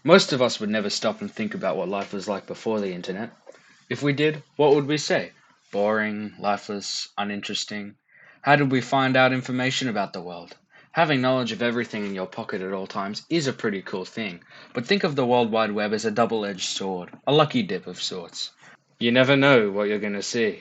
Most of us would never stop and think about what life was like before the internet. If we did, what would we say? Boring, lifeless, uninteresting. How did we find out information about the world? Having knowledge of everything in your pocket at all times is a pretty cool thing, but think of the World Wide Web as a double-edged sword, a lucky dip of sorts. You never know what you're going to see.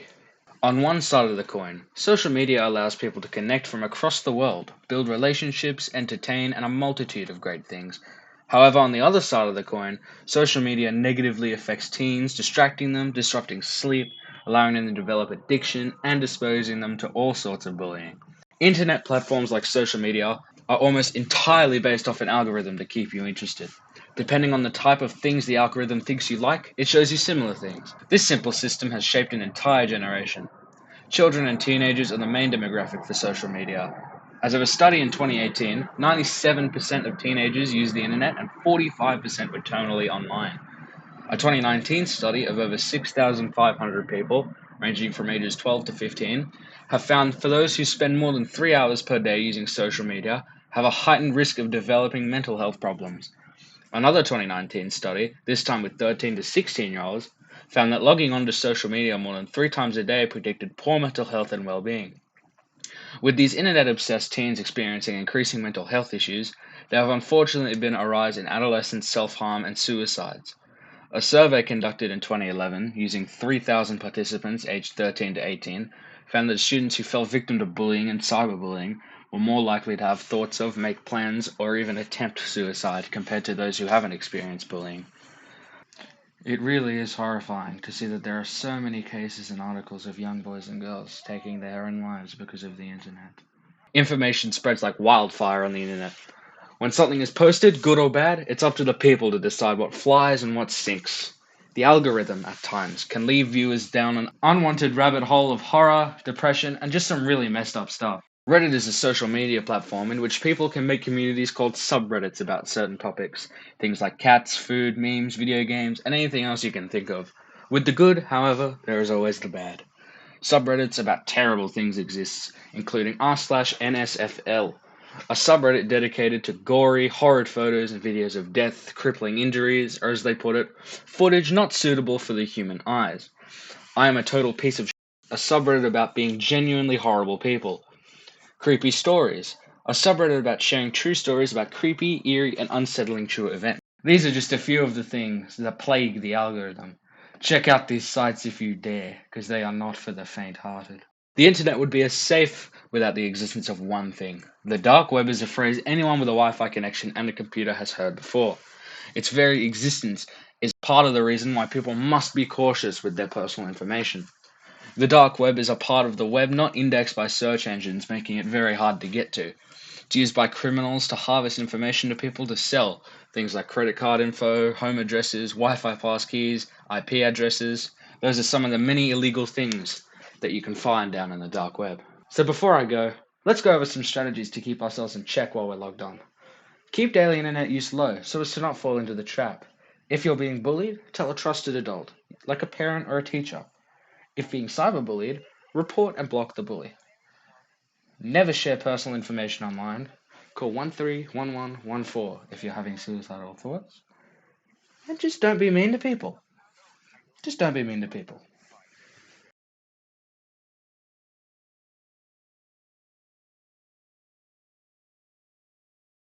On one side of the coin, social media allows people to connect from across the world, build relationships, entertain, and a multitude of great things. However, on the other side of the coin, social media negatively affects teens, distracting them, disrupting sleep, allowing them to develop addiction, and exposing them to all sorts of bullying. Internet platforms like social media are almost entirely based off an algorithm to keep you interested. Depending on the type of things the algorithm thinks you like, it shows you similar things. This simple system has shaped an entire generation. Children and teenagers are the main demographic for social media. As of a study in 2018, 97% of teenagers use the internet and 45% were tonally online. A 2019 study of over 6,500 people, ranging from ages 12 to 15, have found for those who spend more than 3 hours per day using social media have a heightened risk of developing mental health problems. Another 2019 study, this time with 13 to 16-year-olds, found that logging onto social media more than 3 times a day predicted poor mental health and well-being. With these internet-obsessed teens experiencing increasing mental health issues, there have unfortunately been a rise in adolescent self-harm and suicides. A survey conducted in 2011 using 3,000 participants aged 13 to 18 found that students who fell victim to bullying and cyberbullying were more likely to have thoughts of, make plans, or even attempt suicide compared to those who haven't experienced bullying. It really is horrifying to see that there are so many cases and articles of young boys and girls taking their own lives because of the internet. Information spreads like wildfire on the internet. When something is posted, good or bad, it's up to the people to decide what flies and what sinks. The algorithm, at times, can leave viewers down an unwanted rabbit hole of horror, depression, and just some really messed up stuff. Reddit is a social media platform in which people can make communities called subreddits about certain topics. Things like cats, food, memes, video games, and anything else you can think of. With the good, however, there is always the bad. Subreddits about terrible things exist, including r/nsfl, a subreddit dedicated to gory, horrid photos and videos of death, crippling injuries, or as they put it, footage not suitable for the human eyes. I am a total piece of a subreddit about being genuinely horrible people. Creepy Stories, a subreddit about sharing true stories about creepy, eerie, and unsettling true events. These are just a few of the things that plague the algorithm. Check out these sites if you dare, because they are not for the faint-hearted. The internet would be as safe without the existence of one thing. The dark web is a phrase anyone with a Wi-Fi connection and a computer has heard before. Its very existence is part of the reason why people must be cautious with their personal information. The dark web is a part of the web not indexed by search engines, making it very hard to get to. It's used by criminals to harvest information to people to sell. Things like credit card info, home addresses, Wi-Fi passkeys, IP addresses. Those are some of the many illegal things that you can find down in the dark web. So before I go, let's go over some strategies to keep ourselves in check while we're logged on. Keep daily internet use low so as to not fall into the trap. If you're being bullied, tell a trusted adult, like a parent or a teacher. If being cyberbullied, report and block the bully. Never share personal information online. Call 131114 if you're having suicidal thoughts. And just don't be mean to people. Just don't be mean to people.